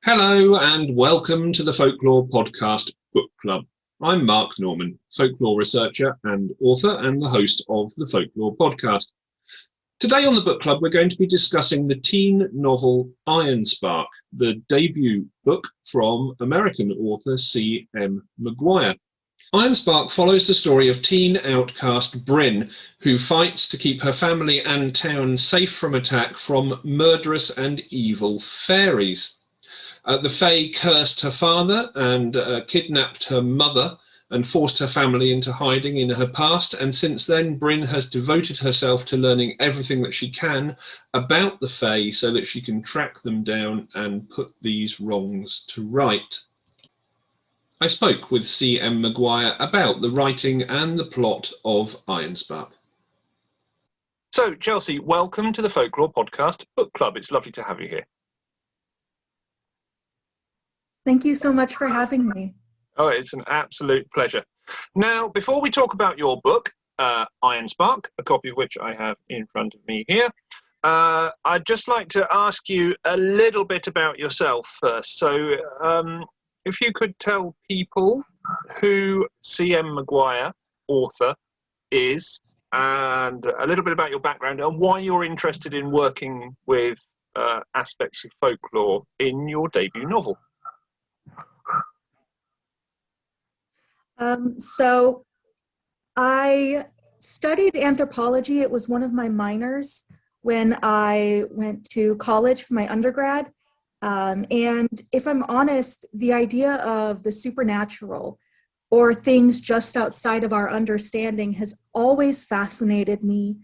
Hello and welcome to the Folklore Podcast Book Club. I'm Mark Norman, folklore researcher and author and the host of the Folklore Podcast. Today on the book club we're going to be discussing the teen novel Ironspark, the debut book from American author C.M. McGuire. Ironspark follows the story of teen outcast Bryn, who fights to keep her family and town safe from attack from murderous and evil fairies. The Fae cursed her father and kidnapped her mother and forced her family into hiding in her past, and since then Bryn has devoted herself to learning everything that she can about the Fae so that she can track them down and put these wrongs to right. I spoke with C.M. McGuire about the writing and the plot of Ironspark. So, Chelsea, welcome to the Folklore Podcast Book Club. It's lovely to have you here. Thank you so much for having me. Oh, it's an absolute pleasure. Now, before we talk about your book, Ironspark, a copy of which I have in front of me here, I'd just like to ask you a little bit about yourself first. So, if you could tell people who C.M. McGuire, author, is, and a little bit about your background and why you're interested in working with aspects of folklore in your debut novel. So I studied anthropology. It was one of my minors when I went to college for my undergrad. And if I'm honest, the idea of the supernatural or things just outside of our understanding has always fascinated me,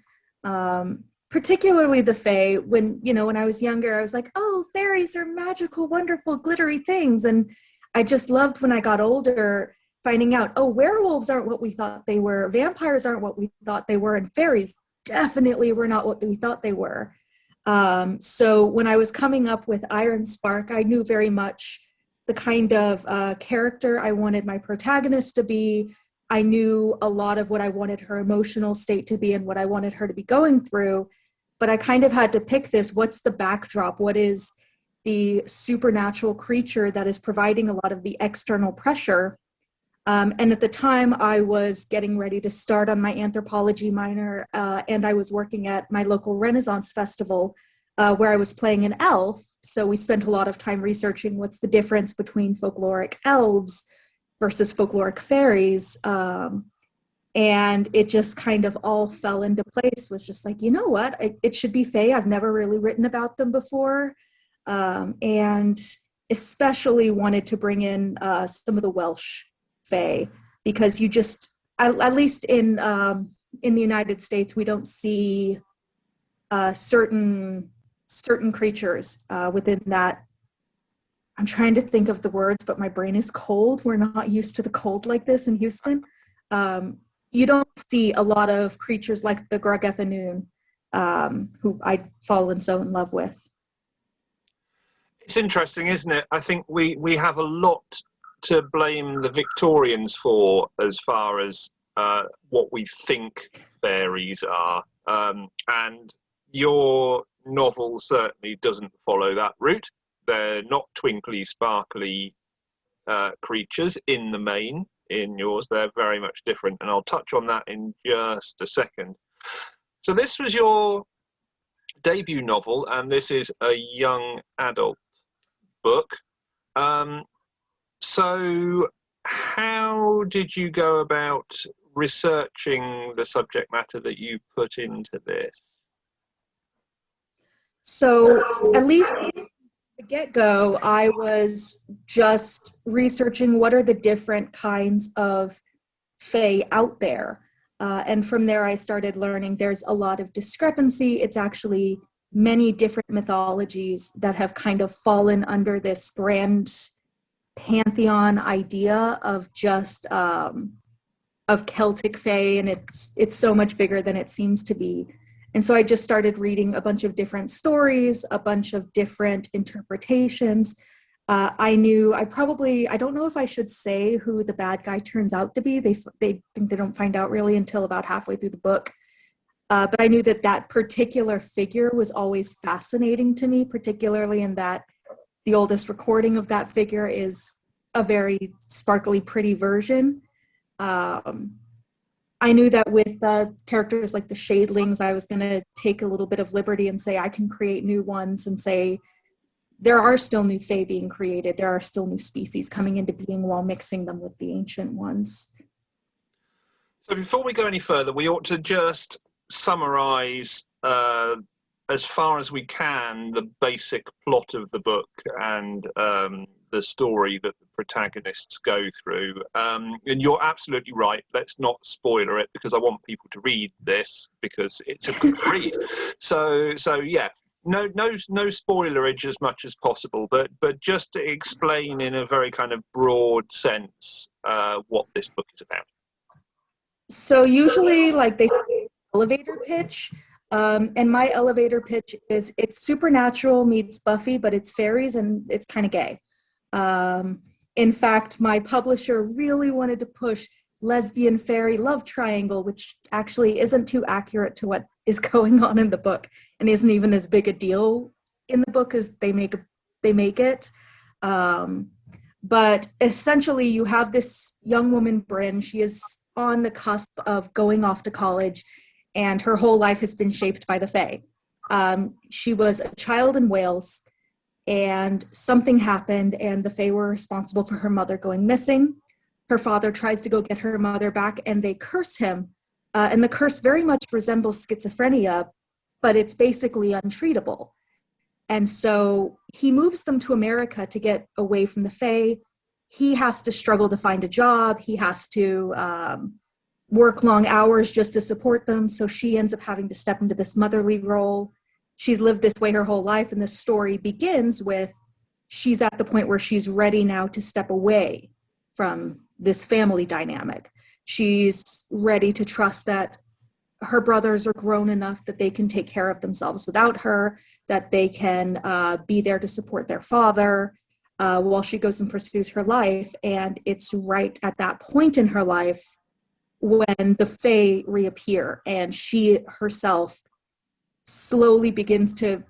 particularly the Fae. When I was younger, I was like, oh, fairies are magical, wonderful, glittery things. And I just loved when I got older finding out, oh, werewolves aren't what we thought they were, vampires aren't what we thought they were, and fairies definitely were not what we thought they were. So when I was coming up with Ironspark, I knew very much the kind of character I wanted my protagonist to be. I knew a lot of what I wanted her emotional state to be and what I wanted her to be going through, but I kind of had to pick this. What's the backdrop? What is the supernatural creature that is providing a lot of the external pressure? And at the time, I was getting ready to start on my anthropology minor, and I was working at my local Renaissance festival where I was playing an elf. So we spent a lot of time researching what's the difference between folkloric elves versus folkloric fairies. And it just kind of all fell into place. Was just like, you know what, it should be Fae. I've never really written about them before. And especially wanted to bring in some of the Welsh Fae, because you just, at least in the United States, we don't see certain creatures within that. I'm trying to think of the words, but my brain is cold. We're not used to the cold like this in Houston. You don't see a lot of creatures like the Grogethanoon, who I'd fallen so in love with. It's interesting, isn't it? I think we have a lot to blame the Victorians for as far as what we think fairies are. And your novel certainly doesn't follow that route. They're not twinkly, sparkly creatures in the main. In yours, they're very much different. And I'll touch on that in just a second. So this was your debut novel, and this is a young adult book. So how did you go about researching the subject matter that you put into this? So at least at the get-go, I was just researching what are the different kinds of Fae out there. And from there, I started learning there's a lot of discrepancy. It's actually many different mythologies that have kind of fallen under this grand pantheon idea of just of Celtic Fae, and it's so much bigger than it seems to be. And so I just started reading a bunch of different stories, a bunch of different interpretations. I don't know if I should say who the bad guy turns out to be. They think they don't find out really until about halfway through the book. But I knew that particular figure was always fascinating to me, particularly in that the oldest recording of that figure is a very sparkly, pretty version. I knew that with characters like the Shadelings, I was going to take a little bit of liberty and say I can create new ones, and say there are still new Fae being created. There are still new species coming into being while mixing them with the ancient ones. So before we go any further, we ought to just summarize as far as we can the basic plot of the book and the story that the protagonists go through. And you're absolutely right. Let's not spoiler it, because I want people to read this because it's a good read. So yeah, no spoilerage as much as possible, but just to explain in a very kind of broad sense what this book is about. So usually, like, they say elevator pitch, and my elevator pitch is it's supernatural meets Buffy, but it's fairies and it's kind of gay. In fact, my publisher really wanted to push lesbian fairy love triangle, which actually isn't too accurate to what is going on in the book, and isn't even as big a deal in the book as they make it. But essentially, you have this young woman, Bryn. She is on the cusp of going off to college, and her whole life has been shaped by the Fae. She was a child in Wales, and something happened, and the Fae were responsible for her mother going missing. Her father tries to go get her mother back, and they curse him. And the curse very much resembles schizophrenia, but it's basically untreatable. And so he moves them to America to get away from the Fae. He has to struggle to find a job. He has to work long hours just to support them. So she ends up having to step into this motherly role. She's lived this way her whole life, and the story begins with she's at the point where she's ready now to step away from this family dynamic. She's ready to trust that her brothers are grown enough that they can take care of themselves without her, that they can be there to support their father while she goes and pursues her life. And it's right at that point in her life when the Fae reappear, and she herself slowly begins to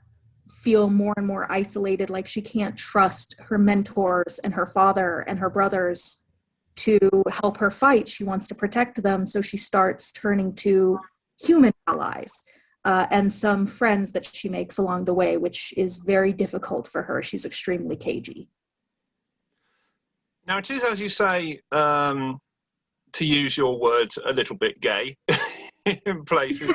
feel more and more isolated, like she can't trust her mentors and her father and her brothers to help her fight. She wants to protect them, so she starts turning to human allies and some friends that she makes along the way, which is very difficult for her. She's extremely cagey. Now, it is, as you say, to use your words, a little bit gay in places.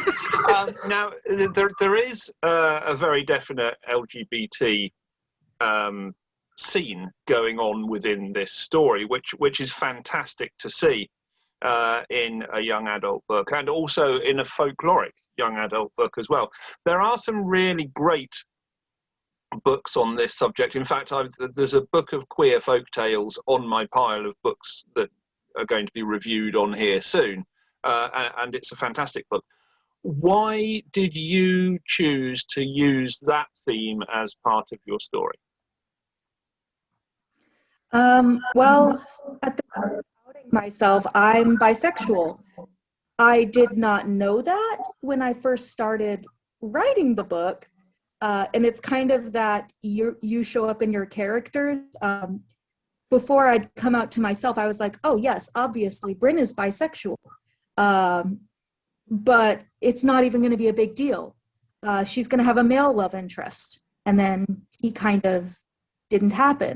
Now, there is a very definite LGBT scene going on within this story, which is fantastic to see in a young adult book, and also in a folkloric young adult book as well. There are some really great books on this subject. In fact, there's a book of queer folk tales on my pile of books that are going to be reviewed on here soon, and it's a fantastic book. Why did you choose to use that theme as part of your story? Well, at the outing myself, I'm bisexual. I did not know that when I first started writing the book, and it's kind of that you show up in your characters. Before I'd come out to myself, I was like, oh yes, obviously Bryn is bisexual, but it's not even going to be a big deal. She's going to have a male love interest, and then he kind of didn't happen.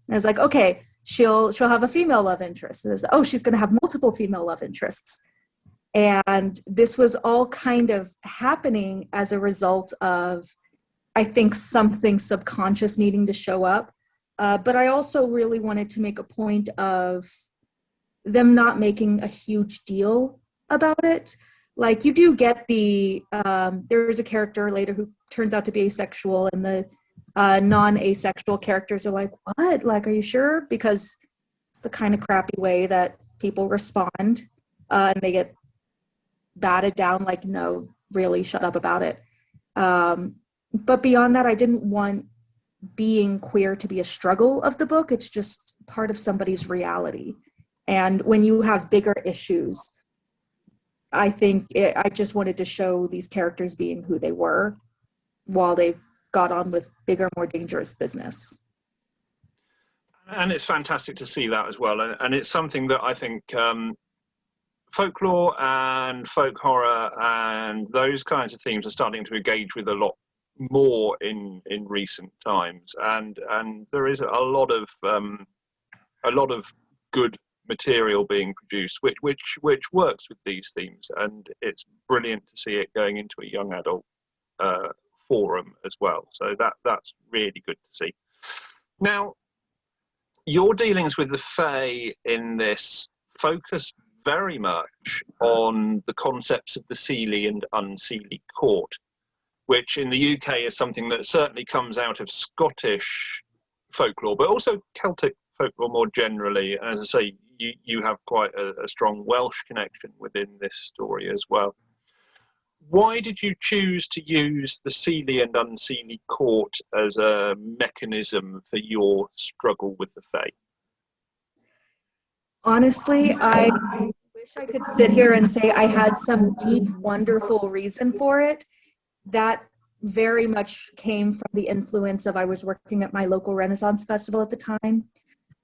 And I was like, okay, she'll have a female love interest. And oh, she's going to have multiple female love interests. And this was all kind of happening as a result of, I think, something subconscious needing to show up. But I also really wanted to make a point of them not making a huge deal about it. Like, you do get there is a character later who turns out to be asexual, and the non-asexual characters are like, what? Like, are you sure? Because it's the kind of crappy way that people respond, and they get batted down like, no, really, shut up about it. But beyond that, I didn't want being queer to be a struggle of the book. It's just part of somebody's reality. And when you have bigger issues, I think I just wanted to show these characters being who they were while they got on with bigger, more dangerous business. And it's fantastic to see that as well. And it's something that I think folklore and folk horror and those kinds of themes are starting to engage with a lot more in recent times. And there is a lot of good material being produced, which works with these themes. And it's brilliant to see it going into a young adult forum as well. So that's really good to see. Now, your dealings with the Fae in this focus very much on the concepts of the Seelie and Unseely court, which in the UK is something that certainly comes out of Scottish folklore, but also Celtic folklore more generally. As I say, you have quite a strong Welsh connection within this story as well. Why did you choose to use the Seelie and Unseely court as a mechanism for your struggle with the Fae? Honestly, I wish I could sit here and say I had some deep, wonderful reason for it. That very much came from the influence of I was working at my local Renaissance festival at the time.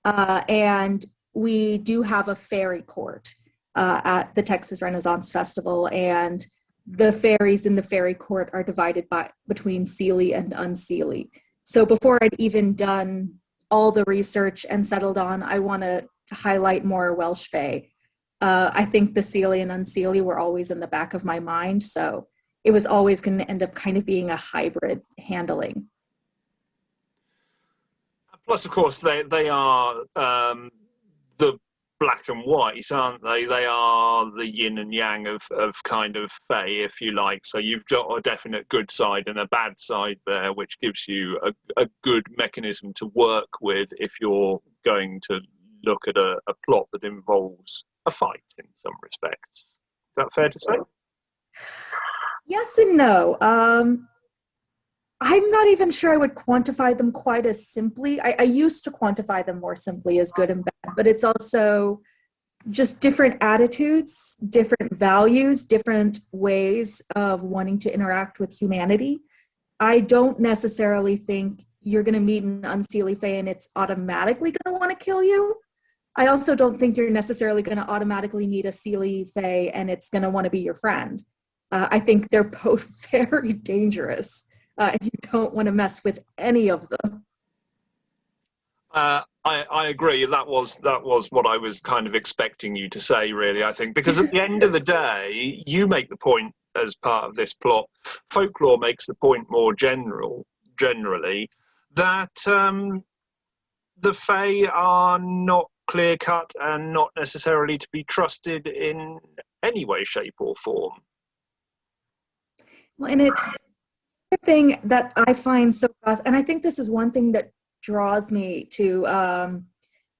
And we do have a fairy court at the Texas Renaissance Festival, and the fairies in the fairy court are divided between Seelie and Unseely. So before I'd even done all the research and settled on, I want to highlight more Welsh Fae. I think the Seelie and Unseely were always in the back of my mind, so it was always going to end up kind of being a hybrid handling. Plus, of course, they are the black and white, aren't they? They are the yin and yang of kind of Fae, if you like. So you've got a definite good side and a bad side there, which gives you a good mechanism to work with if you're going to look at a plot that involves a fight in some respects. Is that fair to say? Yes and no. I'm not even sure I would quantify them quite as simply. I used to quantify them more simply as good and bad, but it's also just different attitudes, different values, different ways of wanting to interact with humanity. I don't necessarily think you're going to meet an Unseely Fae and it's automatically going to want to kill you. I also don't think you're necessarily going to automatically meet a Seelie Fae and it's going to want to be your friend. I think they're both very dangerous. And you don't want to mess with any of them. I agree. That was what I was kind of expecting you to say, really, I think. Because at the end of the day, you make the point as part of this plot. Folklore makes the point more generally, that the Fae are not clear-cut and not necessarily to be trusted in any way, shape or form. Well, and it's thing that I find so fascinating, and I think this is one thing that draws me to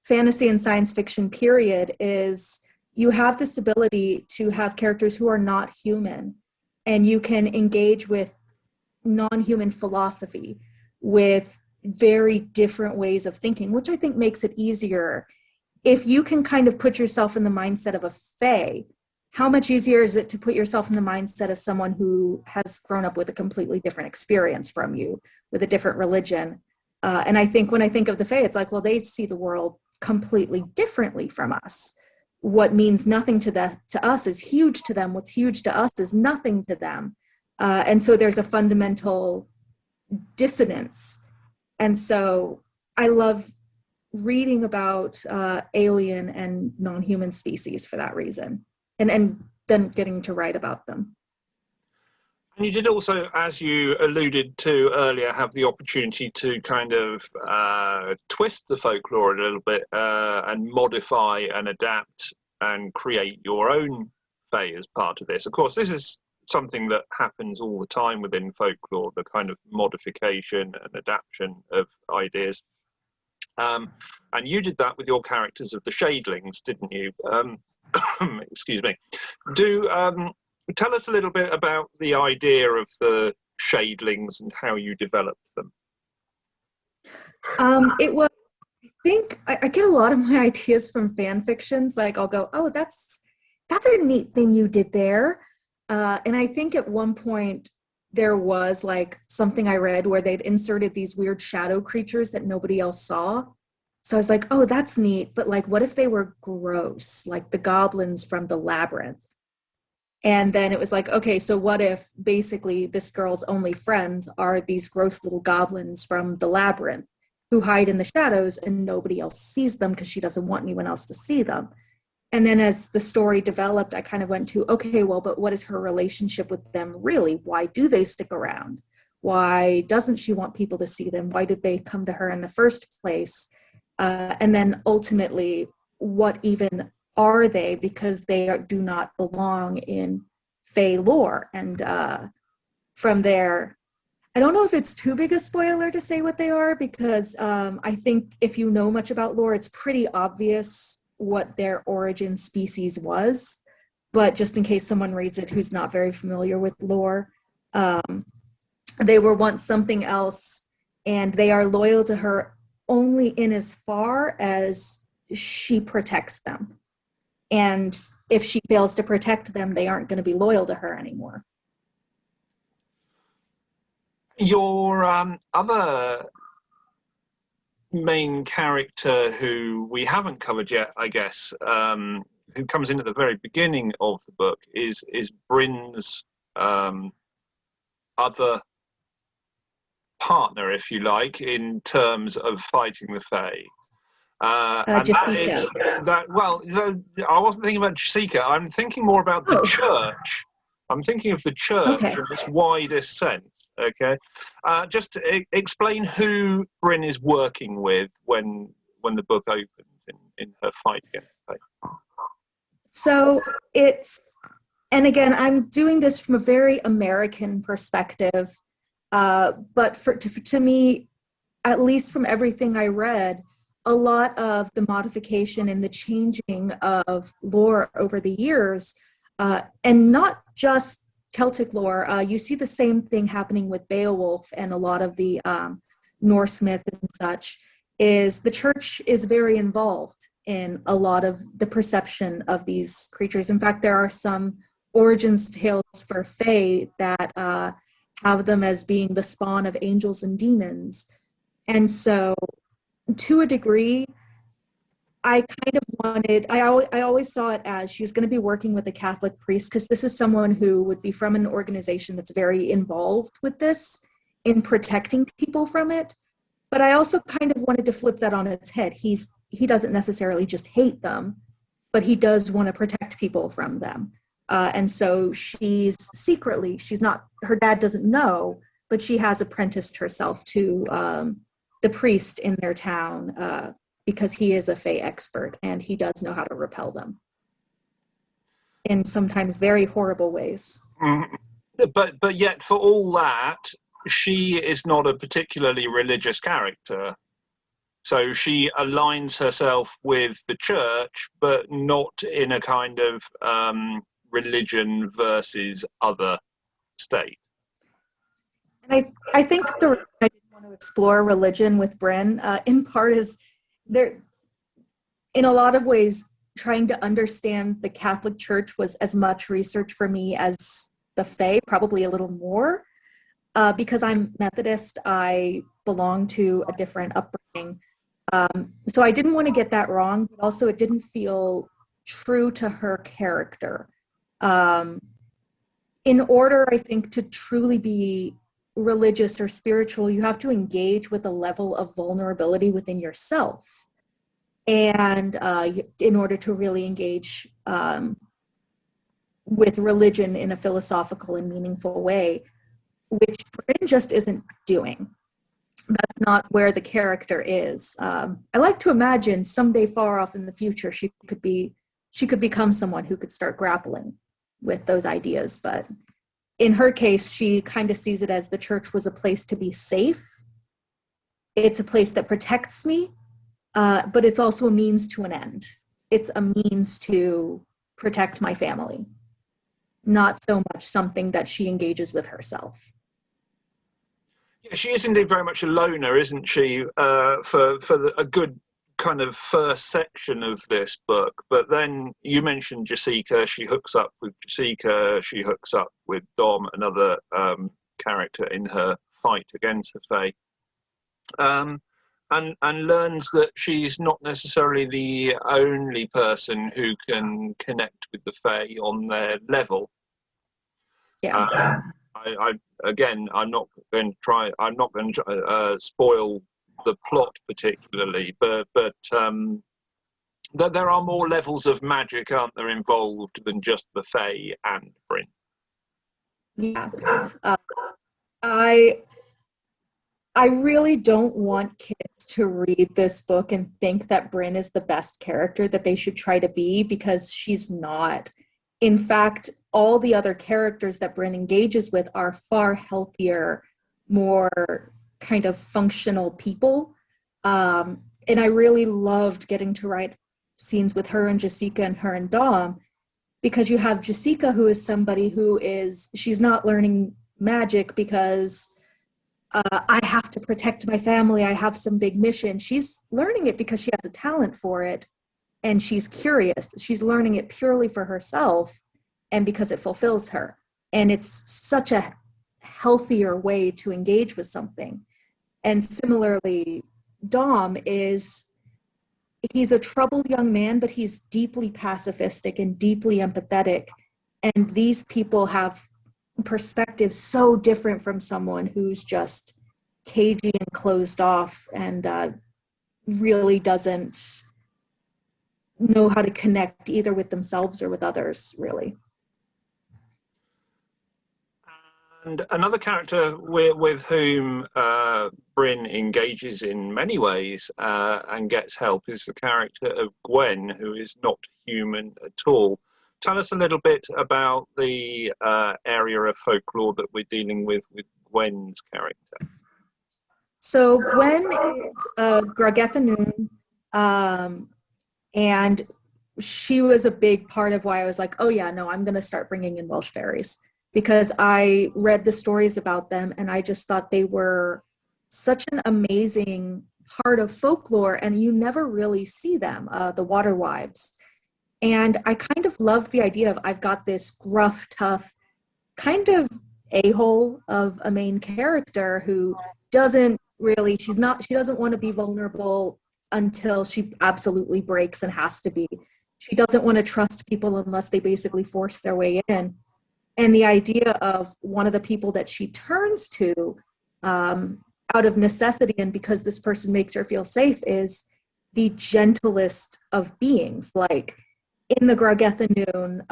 fantasy and science fiction period, is you have this ability to have characters who are not human, and you can engage with non-human philosophy, with very different ways of thinking, which I think makes it easier. If you can kind of put yourself in the mindset of a Fae, how much easier is it to put yourself in the mindset of someone who has grown up with a completely different experience from you, with a different religion? And I think when I think of the Fae, it's like, well, they see the world completely differently from us. What means nothing to us is huge to them. What's huge to us is nothing to them. And so there's a fundamental dissonance. And so I love reading about alien and non-human species for that reason. And then getting to write about them. And you did also, as you alluded to earlier, have the opportunity to kind of twist the folklore a little bit and modify and adapt and create your own Fae as part of this. Of course, this is something that happens all the time within folklore, the kind of modification and adaptation of ideas. And you did that with your characters of the Shadlings, didn't you? Excuse me. Tell us a little bit about the idea of the Shadlings and how you developed them. It was, I think, I get a lot of my ideas from fan fictions. Like I'll go, oh, that's a neat thing you did there. And I think at one point there was like something I read where they'd inserted these weird shadow creatures that nobody else saw. So I was like, oh, that's neat. But like, what if they were gross, like the goblins from the labyrinth? And then it was like, okay, so what if basically this girl's only friends are these gross little goblins from the labyrinth who hide in the shadows and nobody else sees them because she doesn't want anyone else to see them? And then as the story developed, I kind of went to, okay, well, but what is her relationship with them really? Why do they stick around? Why doesn't she want people to see them? Why did they come to her in the first place? And then ultimately, what even are they? Because do not belong in Fae lore. And from there, I don't know if it's too big a spoiler to say what they are, because I think if you know much about lore, it's pretty obvious what their origin species was. But just in case someone reads it who's not very familiar with lore, they were once something else, and they are loyal to her only in as far as she protects them. And if she fails to protect them, they aren't going to be loyal to her anymore. Your other main character who we haven't covered yet, I guess, who comes in at the very beginning of the book is Bryn's other partner, if you like, in terms of fighting the Fae. And Jessica. well, I wasn't thinking about Jessica. I'm thinking more about the church. I'm thinking of the church in its widest sense. Okay, just explain who Bryn is working with when the book opens in her fight against Fae. So it's, and again, I'm doing this from a very American perspective, but to me, at least from everything I read, a lot of the modification and the changing of lore over the years, and not just Celtic lore, you see the same thing happening with Beowulf and a lot of the Norse myth and such, is the church is very involved in a lot of the perception of these creatures. In fact, there are some origins tales for Fae that have them as being the spawn of angels and demons. And so, to a degree, I kind of wanted, I always saw it as she was going to be working with a Catholic priest, because this is someone who would be from an organization that's very involved with this in protecting people from it. But I also kind of wanted to flip that on its head. He doesn't necessarily just hate them, but he does want to protect people from them. And so she's secretly, her dad doesn't know, but she has apprenticed herself to the priest in their town, because he is a Fae expert and he does know how to repel them in sometimes very horrible ways. But yet, for all that, she is not a particularly religious character. So she aligns herself with the church, but not in a kind of religion versus other state. And I think the reason I didn't want to explore religion with Bryn, in part, is there, in a lot of ways, trying to understand the Catholic Church was as much research for me as the Fae, probably a little more, because I'm Methodist. I belong to a different upbringing. So I didn't want to get that wrong, but also it didn't feel true to her character. In order, I think, to truly be religious or spiritual, you have to engage with a level of vulnerability within yourself. And in order to really engage with religion in a philosophical and meaningful way, which Bryn just isn't doing. That's not where the character is. I like to imagine someday far off in the future, she could become someone who could start grappling with those ideas. But in her case, she kind of sees it as the church was a place to be safe. It's a place that protects me, but it's also a means to an end. It's a means to protect my family, not so much something that she engages with herself. Yeah, she is indeed very much a loner, isn't she, for a good kind of first section of this book. But then you mentioned Jessica. She hooks up with Jessica. She hooks up with Dom, another character in her fight against the Fae. and learns that she's not necessarily the only person who can connect with the Fae on their level. Yeah. I'm not going to spoil the plot particularly, but there are more levels of magic, aren't there, involved than just the Fae and Bryn. Yeah. I really don't want kids to read this book and think that Bryn is the best character that they should try to be, because she's not. In fact, all the other characters that Bryn engages with are far healthier, more kind of functional people. And I really loved getting to write scenes with her and Jessica and her and Dom, because you have Jessica, who is somebody she's not learning magic because I have to protect my family, I have some big mission. She's learning it because she has a talent for it, and she's curious. She's learning it purely for herself and because it fulfills her. And it's such a healthier way to engage with something. And similarly, Dom he's a troubled young man, but he's deeply pacifistic and deeply empathetic. And these people have perspectives so different from someone who's just cagey and closed off and really doesn't know how to connect either with themselves or with others, really. And another character with whom Bryn engages in many ways and gets help is the character of Gwen, who is not human at all. Tell us a little bit about the area of folklore that we're dealing with Gwen's character. So Gwen is a Grogethanoon, and she was a big part of why I was like, oh yeah, no, I'm going to start bringing in Welsh fairies, because I read the stories about them and I just thought they were such an amazing part of folklore, and you never really see them, the water wives. And I kind of loved the idea of, I've got this gruff, tough, kind of a-hole of a main character who doesn't she doesn't want to be vulnerable until she absolutely breaks and has to be. She doesn't want to trust people unless they basically force their way in. And the idea of one of the people that she turns to out of necessity and because this person makes her feel safe is the gentlest of beings. Like in the Grogethanoon,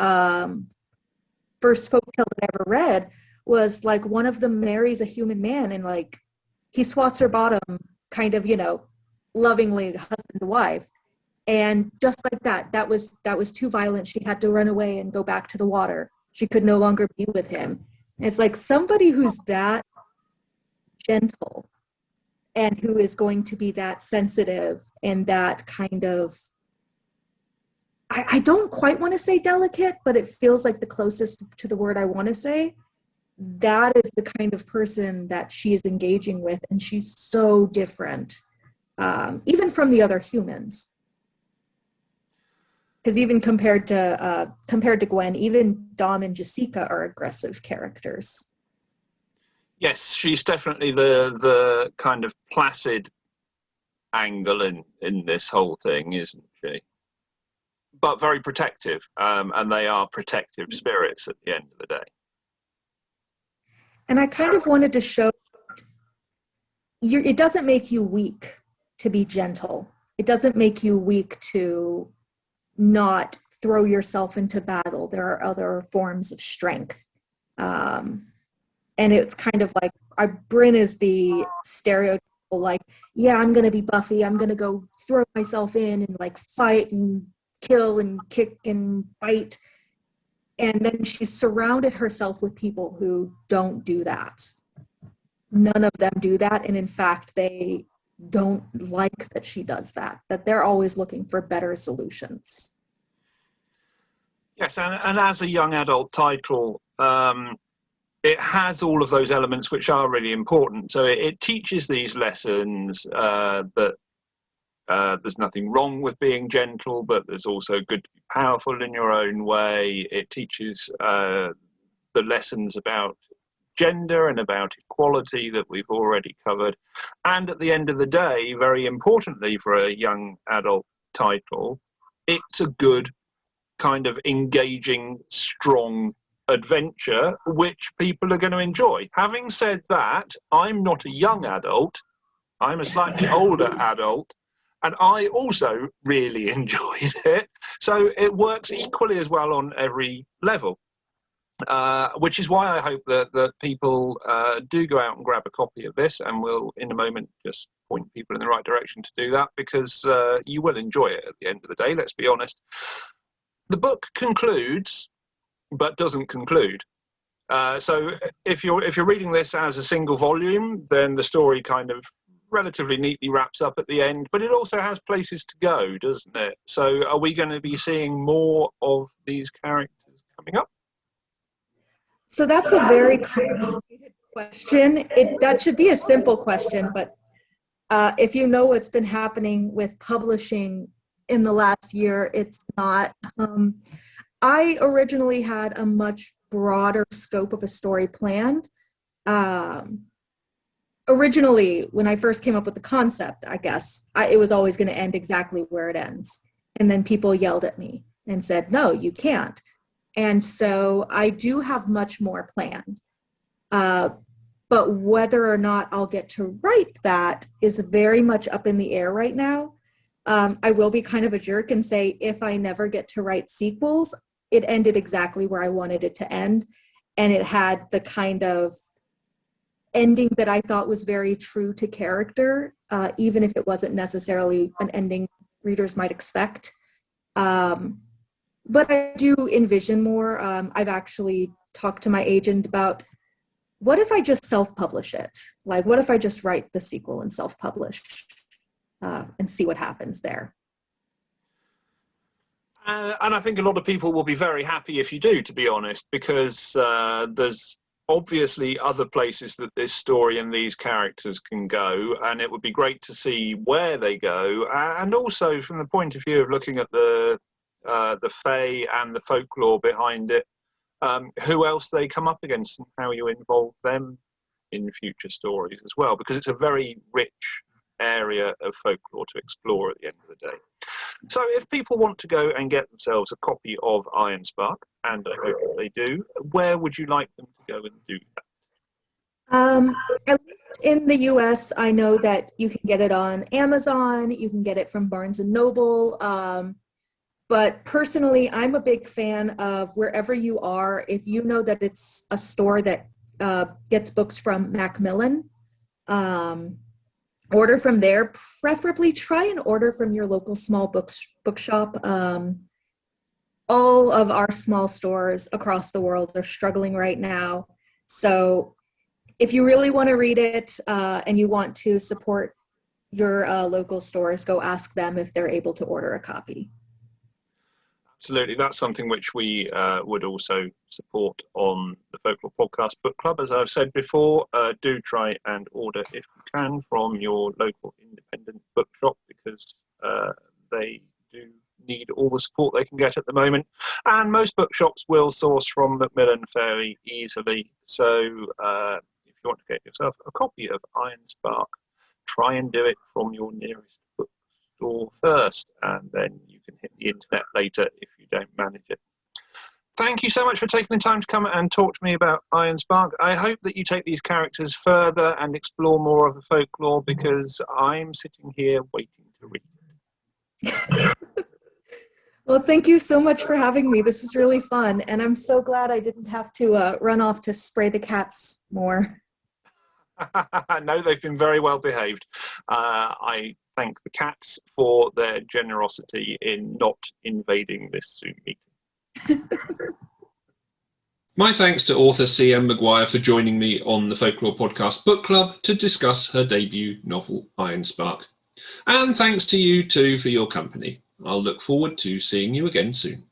first folktale that I ever read was like one of them marries a human man and like he swats her bottom kind of, lovingly, husband to wife. And just like that was too violent. She had to run away and go back to the water. She could no longer be with him. And it's like somebody who's that gentle and who is going to be that sensitive and that kind of, I don't quite want to say delicate, but it feels like the closest to the word I want to say. That is the kind of person that she is engaging with, and she's so different, even from the other humans. Because even compared to Gwen, even Dom and Jessica are aggressive characters. Yes, she's definitely the kind of placid angle in this whole thing, isn't she? But very protective, and they are protective spirits at the end of the day. And I kind of wanted to show it doesn't make you weak to be gentle. It doesn't make you weak to not throw yourself into battle. There are other forms of strength. And it's kind of like, Bryn is the stereotypical, like, yeah, I'm going to be Buffy. I'm going to go throw myself in and like fight and kill and kick and bite. And then she's surrounded herself with people who don't do that. None of them do that. And in fact, they don't like that she does that they're always looking for better solutions. Yes, and as a young adult title, it has all of those elements which are really important. So it teaches these lessons that there's nothing wrong with being gentle, but there's also good to be powerful in your own way. It teaches the lessons about gender and about equality that we've already covered. And at the end of the day, very importantly for a young adult title, it's a good kind of engaging, strong adventure which people are going to enjoy. Having said that, I'm not a young adult, I'm a slightly older adult, and I also really enjoyed it. So it works equally as well on every level, which is why I hope that people do go out and grab a copy of this, and we'll in a moment just point people in the right direction to do that, because you will enjoy it at the end of the day, let's be honest. The book concludes, but doesn't conclude. So if you're reading this as a single volume, then the story kind of relatively neatly wraps up at the end, but it also has places to go, doesn't it? So are we going to be seeing more of these characters coming up? So that's a very complicated question. That should be a simple question, but if you know what's been happening with publishing in the last year, it's not. I originally had a much broader scope of a story planned. Originally, when I first came up with the concept, I guess, it was always going to end exactly where it ends. And then people yelled at me and said, no, you can't. And so I do have much more planned. But whether or not I'll get to write that is very much up in the air right now. I will be kind of a jerk and say, if I never get to write sequels, it ended exactly where I wanted it to end. And it had the kind of ending that I thought was very true to character, even if it wasn't necessarily an ending readers might expect. But I do envision more. I've actually talked to my agent about, what if I just self-publish it? Like, what if I just write the sequel and self-publish and see what happens there? And I think a lot of people will be very happy if you do, to be honest, because there's obviously other places that this story and these characters can go, and it would be great to see where they go, and also from the point of view of looking at the fae and the folklore behind it, who else they come up against and how you involve them in future stories as well, because it's a very rich area of folklore to explore at the end of the day. So if people want to go and get themselves a copy of Ironspark, and I hope that they do, where would you like them to go and do that? At least in the US, I know that you can get it on Amazon, you can get it from Barnes and Noble. But personally, I'm a big fan of wherever you are, if you know that it's a store that gets books from Macmillan, order from there. Preferably try and order from your local small bookshop. All of our small stores across the world are struggling right now. So if you really want to read it and you want to support your local stores, go ask them if they're able to order a copy. Absolutely, that's something which we would also support on the Folklore Podcast Book Club. As I've said before, do try and order, if you can, from your local independent bookshop, because they do need all the support they can get at the moment. And most bookshops will source from Macmillan fairly easily. So if you want to get yourself a copy of Ironspark, try and do it from your nearest bookstore first, and then you can hit the internet later if you don't manage it. Thank you so much for taking the time to come and talk to me about Ironspark. I hope that you take these characters further and explore more of the folklore, because I'm sitting here waiting to read it. Well, thank you so much for having me. This was really fun, and I'm so glad I didn't have to run off to spray the cats more. No, they've been very well behaved. I thank the cats for their generosity in not invading this Zoom meeting. My thanks to author C.M. McGuire for joining me on the Folklore Podcast Book Club to discuss her debut novel, Ironspark. And thanks to you too for your company. I'll look forward to seeing you again soon.